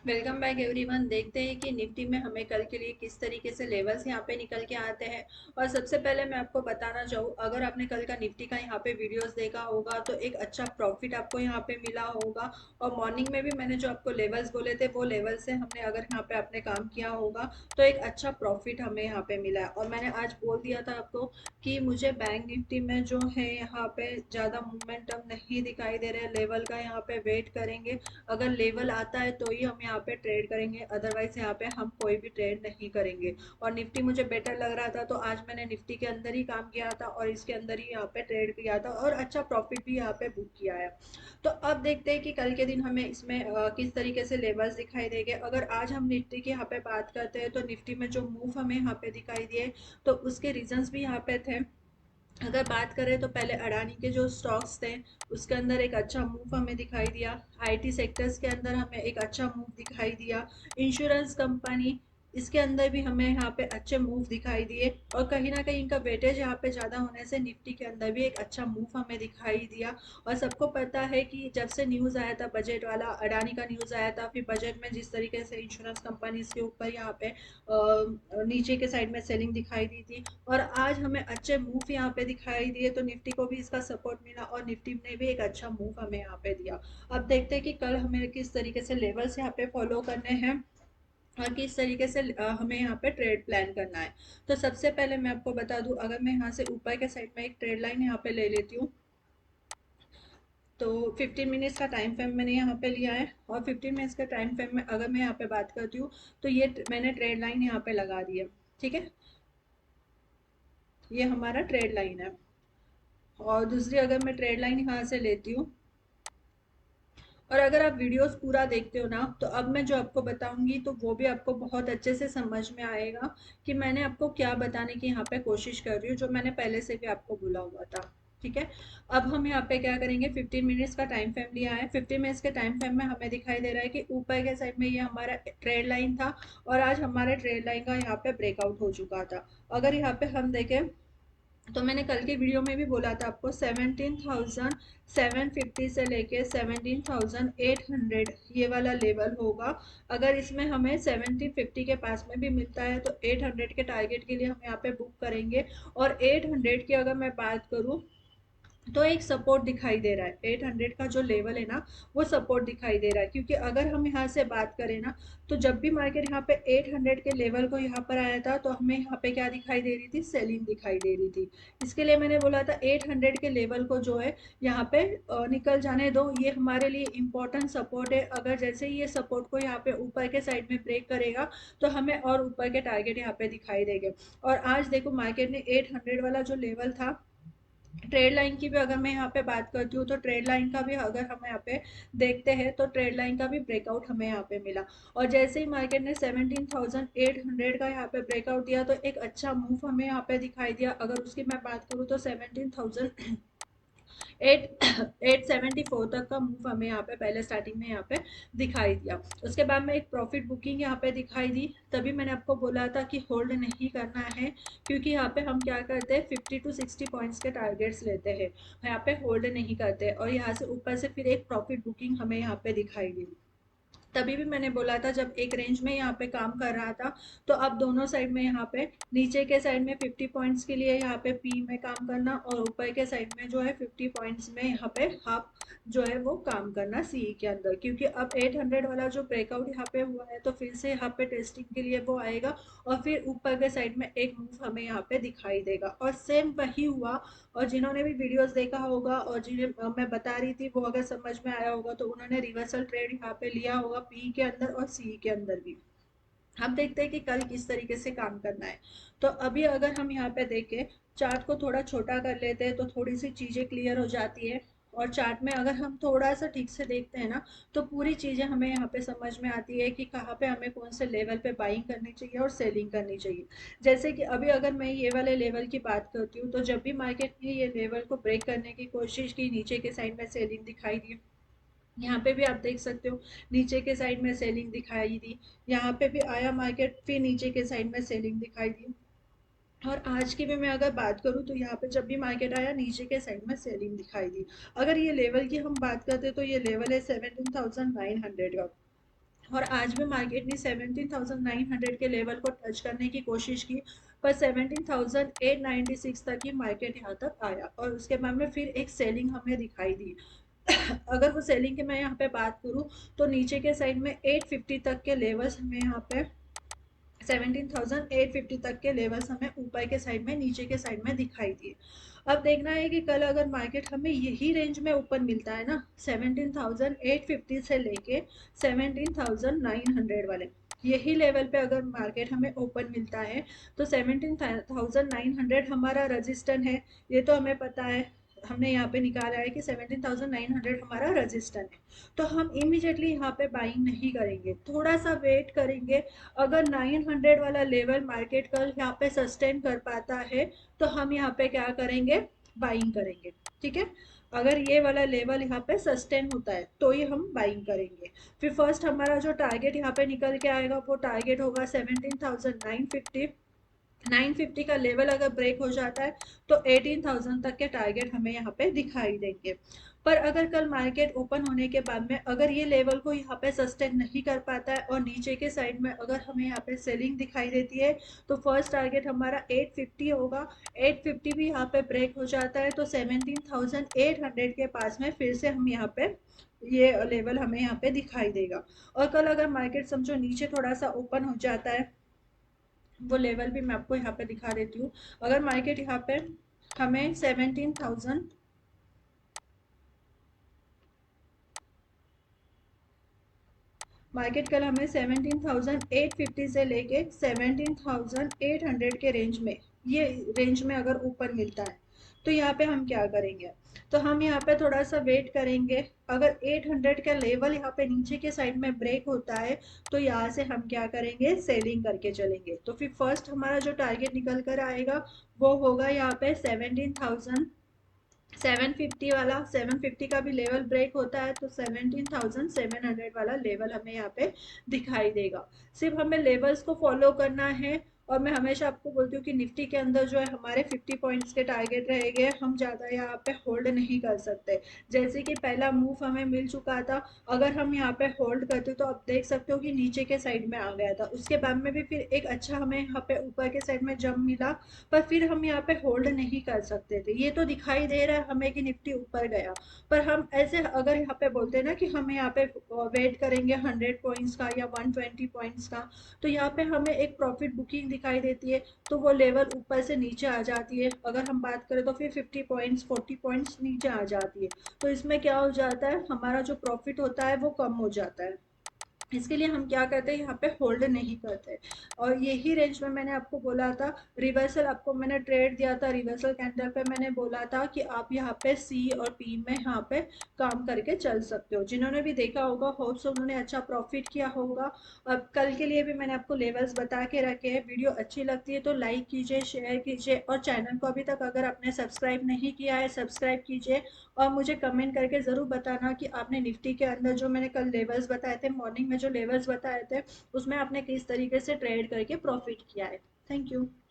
Welcome back everyone. देखते हैं कि निफ्टी में हमें कल के लिए किस तरीके से लेवल्स यहाँ पे निकल के आते हैं। और सबसे पहले मैं आपको बताना चाहूँ, अगर आपने कल का निफ्टी का यहाँ पे वीडियोस देखा होगा तो एक अच्छा प्रॉफिट आपको यहाँ पे मिला होगा। और मॉर्निंग में भी मैंने जो आपको लेवल्स बोले थे वो लेवल से हमने अगर यहाँ पे आपने काम किया होगा तो एक अच्छा प्रॉफिट हमें यहाँ पे मिला है। और मैंने आज बोल दिया था आपको कि मुझे बैंक निफ्टी में जो है यहाँ पे ज़्यादा मोमेंटम नहीं दिखाई दे रहे, लेवल का यहाँ पे वेट करेंगे। अगर लेवल आता है तो ही हम यहाँ पे ट्रेड करेंगे, अदरवाइज यहाँ पे हम कोई भी ट्रेड नहीं करेंगे। और निफ्टी मुझे बेटर लग रहा था तो आज मैंने निफ्टी के अंदर ही काम किया था और इसके अंदर ही यहाँ पे ट्रेड किया था और अच्छा प्रॉफिट भी यहाँ पे बुक किया है। तो अब देखते हैं कि कल के दिन हमें इसमें किस तरीके से लेवल्स दिखाई देंगे। अगर आज हम निफ्टी की यहाँ पे बात करते हैं तो निफ्टी में जो मूव हमें यहाँ पे दिखाई दिए तो उसके रीजंस भी यहाँ पे थे। अगर बात करें तो पहले अडानी के जो स्टॉक्स थे उसके अंदर एक अच्छा मूव हमें दिखाई दिया। आईटी सेक्टर्स के अंदर हमें एक अच्छा मूव दिखाई दिया। इंश्योरेंस कंपनी, इसके अंदर भी हमें यहाँ पे अच्छे मूव दिखाई दिए। और कहीं ना कहीं इनका वेटेज यहाँ पे ज़्यादा होने से निफ्टी के अंदर भी एक अच्छा मूव हमें दिखाई दिया। और सबको पता है कि जब से न्यूज़ आया था बजट वाला, अडानी का न्यूज़ आया था, फिर बजट में जिस तरीके से इंश्योरेंस कंपनीज के ऊपर यहाँ पे नीचे के साइड में सेलिंग दिखाई दी थी और आज हमें अच्छे मूव यहाँ पे दिखाई दिए तो निफ्टी को भी इसका सपोर्ट मिला और निफ्टी ने भी एक अच्छा मूव हमें यहाँ पे दिया। अब देखते हैं कि कल हमें किस तरीके से लेवल्स यहाँ पे फॉलो करने हैं और किस तरीके से हमें यहाँ पे ट्रेड प्लान करना है। तो सबसे पहले मैं आपको बता दूं, अगर मैं यहाँ से ऊपर के साइड में एक ट्रेड लाइन यहाँ पे ले लेती हूँ तो 15 मिनट्स का टाइम फ्रेम मैंने यहाँ पे लिया है। और 15 मिनट्स का टाइम फ्रेम में अगर मैं यहाँ पे बात करती हूँ तो ये मैंने ट्रेड लाइन यहाँ पे लगा दी है। ठीक है, ये हमारा ट्रेड लाइन है। और दूसरी अगर मैं ट्रेड लाइन यहाँ से लेती हूँ और अगर आप वीडियोस पूरा देखते हो ना तो अब मैं जो आपको बताऊंगी तो वो भी आपको बहुत अच्छे से समझ में आएगा कि मैंने आपको क्या बताने की यहाँ पे कोशिश कर रही हूँ, जो मैंने पहले से भी आपको बोला हुआ था। ठीक है, अब हम यहाँ पे क्या करेंगे, 15 मिनट्स का टाइम फ्रेम लिया है। 15 मिनट्स के टाइम फ्रेम में हमें दिखाई दे रहा है कि ऊपर के साइड में ये हमारा ट्रेड लाइन था और आज हमारे ट्रेड लाइन का यहाँ पे ब्रेकआउट हो चुका था। अगर यहाँ पे हम देखें तो मैंने कल के वीडियो में भी बोला था आपको 17,750 से लेके 17,800 ये वाला लेवल होगा। अगर इसमें हमें 1750 के पास में भी मिलता है तो 800 के टारगेट के लिए हम यहाँ पे बुक करेंगे। और 800 की अगर मैं बात करूँ तो एक सपोर्ट दिखाई दे रहा है, 800 का जो लेवल है ना वो सपोर्ट दिखाई दे रहा है। क्योंकि अगर हम यहाँ से बात करें ना तो जब भी मार्केट यहाँ पे 800 के लेवल को यहाँ पर आया था तो हमें यहाँ पे क्या दिखाई दे रही थी, सेलिंग दिखाई दे रही थी। इसके लिए मैंने बोला था 800 के लेवल को जो है यहाँ पे निकल जाने दो, ये हमारे लिए इम्पोर्टेंट सपोर्ट है। अगर जैसे ही ये सपोर्ट को यहाँ पे ऊपर के साइड में ब्रेक करेगा तो हमें और ऊपर के टारगेट यहाँ पे दिखाई देंगे। और आज देखो मार्केट ने 800 वाला जो लेवल था, ट्रेड लाइन की भी अगर मैं यहाँ पे बात करती हूँ तो ट्रेड लाइन का भी अगर हम यहाँ पे देखते हैं तो ट्रेड लाइन का भी ब्रेकआउट हमें यहाँ पे मिला। और जैसे ही मार्केट ने 17,800 का यहाँ पे ब्रेकआउट दिया तो एक अच्छा मूव हमें यहाँ पे दिखाई दिया। अगर उसकी मैं बात करूँ तो 874 तक का मूव हमें यहाँ पे पहले स्टार्टिंग में यहाँ पे दिखाई दिया। उसके बाद में एक प्रॉफिट बुकिंग यहाँ पे दिखाई दी, तभी मैंने आपको बोला था कि होल्ड नहीं करना है। क्योंकि यहाँ पे हम क्या करते हैं, 50 to 60 पॉइंट्स के टारगेट्स लेते हैं, यहाँ पे होल्ड नहीं करते। और यहाँ से ऊपर से फिर एक प्रॉफिट बुकिंग हमें यहाँ पे दिखाई दी। तभी भी मैंने बोला था जब एक रेंज में यहाँ पे काम कर रहा था तो अब दोनों साइड में यहाँ पे नीचे के साइड में 50 पॉइंट्स के लिए यहाँ पे पी में काम करना और ऊपर के साइड में जो है 50 पॉइंट्स में यहाँ पे हाफ जो है वो काम करना सी के अंदर। क्योंकि अब 800 वाला जो ब्रेकआउट यहाँ पे हुआ है तो फिर से यहाँ पे टेस्टिंग के लिए वो आएगा और फिर ऊपर के साइड में एक मूव हमें यहाँ पे दिखाई देगा। और सेम वही हुआ। और जिन्होंने भी वीडियोस देखा होगा और जिन्हें मैं बता रही थी वो अगर समझ में आया होगा तो उन्होंने रिवर्सल ट्रेड यहाँ पे लिया होगा पी के अंदर और सी के अंदर भी। हम देखते हैं कि कल किस तरीके से काम करना है। तो अभी अगर हम यहाँ पे देखें, चार्ट को थोड़ा छोटा कर लेते हैं तो थोड़ी सी चीज़ें क्लियर हो जाती है। और चार्ट में अगर हम थोड़ा सा ठीक से देखते हैं ना तो पूरी चीज़ें हमें यहाँ पे समझ में आती है कि कहाँ पे हमें कौन से लेवल पे बाइंग करनी चाहिए और सेलिंग करनी चाहिए। जैसे कि अभी अगर मैं ये वाले लेवल की बात करती हूँ तो जब भी मार्केट ने ये लेवल को ब्रेक करने की कोशिश की, नीचे के साइड में सेलिंग दिखाई दी। यहाँ पे भी आप देख सकते हो नीचे के साइड में सेलिंग दिखाई दी। यहाँ पे भी आया मार्केट, फिर नीचे के साइड में सेलिंग दिखाई दी। और आज की भी मैं अगर बात करूँ तो यहाँ पे जब भी मार्केट आया नीचे के साइड में सेलिंग दिखाई दी। अगर ये लेवल की हम बात करते तो ये लेवल है 17,900 का। और आज भी मार्केट ने 17,900 के लेवल को टच करने की कोशिश की, पर 17,896 तक ही मार्केट यहाँ तक आया और उसके बाद में फिर एक सेलिंग हमें दिखाई दी। अगर वो सेलिंग की मैं यहाँ पे बात करूँ तो नीचे के साइड में 850 तक के लेवल्स हमें यहाँ पे 17,850 तक के लेवल्स हमें ऊपर के साइड में नीचे के साइड में दिखाई दिए। अब देखना है कि कल अगर मार्केट हमें यही रेंज में ऊपर मिलता है ना, 17,850 से लेके 17,900 वाले, यही लेवल पे अगर मार्केट हमें ओपन मिलता है तो 17,900 हमारा रजिस्टेंस है। ये तो हमें पता है, हमने यहाँ पे निकाला है कि 17,900 हमारा रजिस्टेंस है। तो हम इमीडिएटली यहाँ पे बाइंग नहीं करेंगे, थोड़ा सा वेट करेंगे। अगर 900 वाला लेवल मार्केट कल यहाँ पे सस्टेन कर पाता है तो हम यहाँ पे क्या करेंगे, बाइंग करेंगे। ठीक है, अगर ये वाला लेवल यहाँ पे सस्टेन होता है तो ही हम बाइंग करेंगे। फिर फर्स्ट हमारा जो टारगेट यहाँ पे निकल के आएगा वो टारगेट होगा 17,950। 950 का लेवल अगर ब्रेक हो जाता है तो 18,000 तक के टारगेट हमें यहाँ पे दिखाई देंगे। पर अगर कल मार्केट ओपन होने के बाद में अगर ये लेवल को यहाँ पे सस्टेन नहीं कर पाता है और नीचे के साइड में अगर हमें यहाँ पे सेलिंग दिखाई देती है तो फर्स्ट टारगेट हमारा 850 होगा। 850 भी यहाँ पे ब्रेक हो जाता है तो 17,800 के पास में फिर से हम यहाँ पे ये लेवल हमें यहाँ पे दिखाई देगा। और कल अगर मार्केट समझो नीचे थोड़ा सा ओपन हो जाता है, वो लेवल भी मैं आपको यहाँ पे दिखा देती हूँ। अगर मार्केट यहाँ पे हमें 17,000, मार्केट कल हमें 17,850 से लेके 17,800 के रेंज में, ये रेंज में अगर ऊपर मिलता है तो यहाँ पे हम क्या करेंगे, तो हम यहाँ पे थोड़ा सा वेट करेंगे। अगर 800 का लेवल यहाँ पे नीचे के साइड में ब्रेक होता है तो यहाँ से हम क्या करेंगे, सेलिंग करके चलेंगे। तो फिर फर्स्ट हमारा जो टारगेट निकल कर आएगा वो होगा यहाँ पे 17,750 वाला। 750 का भी लेवल ब्रेक होता है तो 17,700 वाला लेवल हमें यहाँ पे दिखाई देगा। सिर्फ हमें लेवल्स को फॉलो करना है। और मैं हमेशा आपको बोलती हूँ कि निफ्टी के अंदर जो है हमारे 50 पॉइंट्स के टारगेट रहेंगे, हम ज़्यादा यहाँ पे होल्ड नहीं कर सकते। जैसे कि पहला मूव हमें मिल चुका था, अगर हम यहाँ पे होल्ड करते तो आप देख सकते हो कि नीचे के साइड में आ गया था, उसके बाद में भी फिर एक अच्छा हमें यहाँ पे ऊपर के साइड में जंप मिला, पर फिर हम यहाँ पे होल्ड नहीं कर सकते थे। ये तो दिखाई दे रहा है हमें कि निफ्टी ऊपर गया, पर हम ऐसे अगर यहाँ पे बोलते हैं ना कि हमें यहाँ पे वेट करेंगे 100 पॉइंट्स का या 120 पॉइंट्स का, तो यहाँ पे हमें एक प्रॉफिट बुकिंग दिखाई देती है तो वो लेवल ऊपर से नीचे आ जाती है। अगर हम बात करें तो फिर 50 पॉइंट्स 40 पॉइंट्स नीचे आ जाती है, तो इसमें क्या हो जाता है, हमारा जो प्रॉफिट होता है वो कम हो जाता है। इसके लिए हम क्या करते हैं, यहाँ पे होल्ड नहीं करते। और यही रेंज में मैंने आपको बोला था, रिवर्सल आपको मैंने ट्रेड दिया था, रिवर्सल कैंडल पे मैंने बोला था कि आप यहाँ पे सी और पी में यहाँ पे काम करके चल सकते हो। जिन्होंने भी देखा होगा होप्स उन्होंने अच्छा प्रॉफिट किया होगा। अब कल के लिए भी मैंने आपको लेवल्स बता के रखे हैं। वीडियो अच्छी लगती है तो लाइक कीजिए, शेयर कीजिए, और चैनल को अभी तक अगर आपने सब्सक्राइब नहीं किया है सब्सक्राइब कीजिए। और मुझे कमेंट करके ज़रूर बताना कि आपने निफ्टी के अंदर जो मैंने कल लेवल्स बताए थे, मॉर्निंग में जो लेवल्स बताए थे, उसमें आपने किस तरीके से ट्रेड करके प्रॉफिट किया है। Thank you.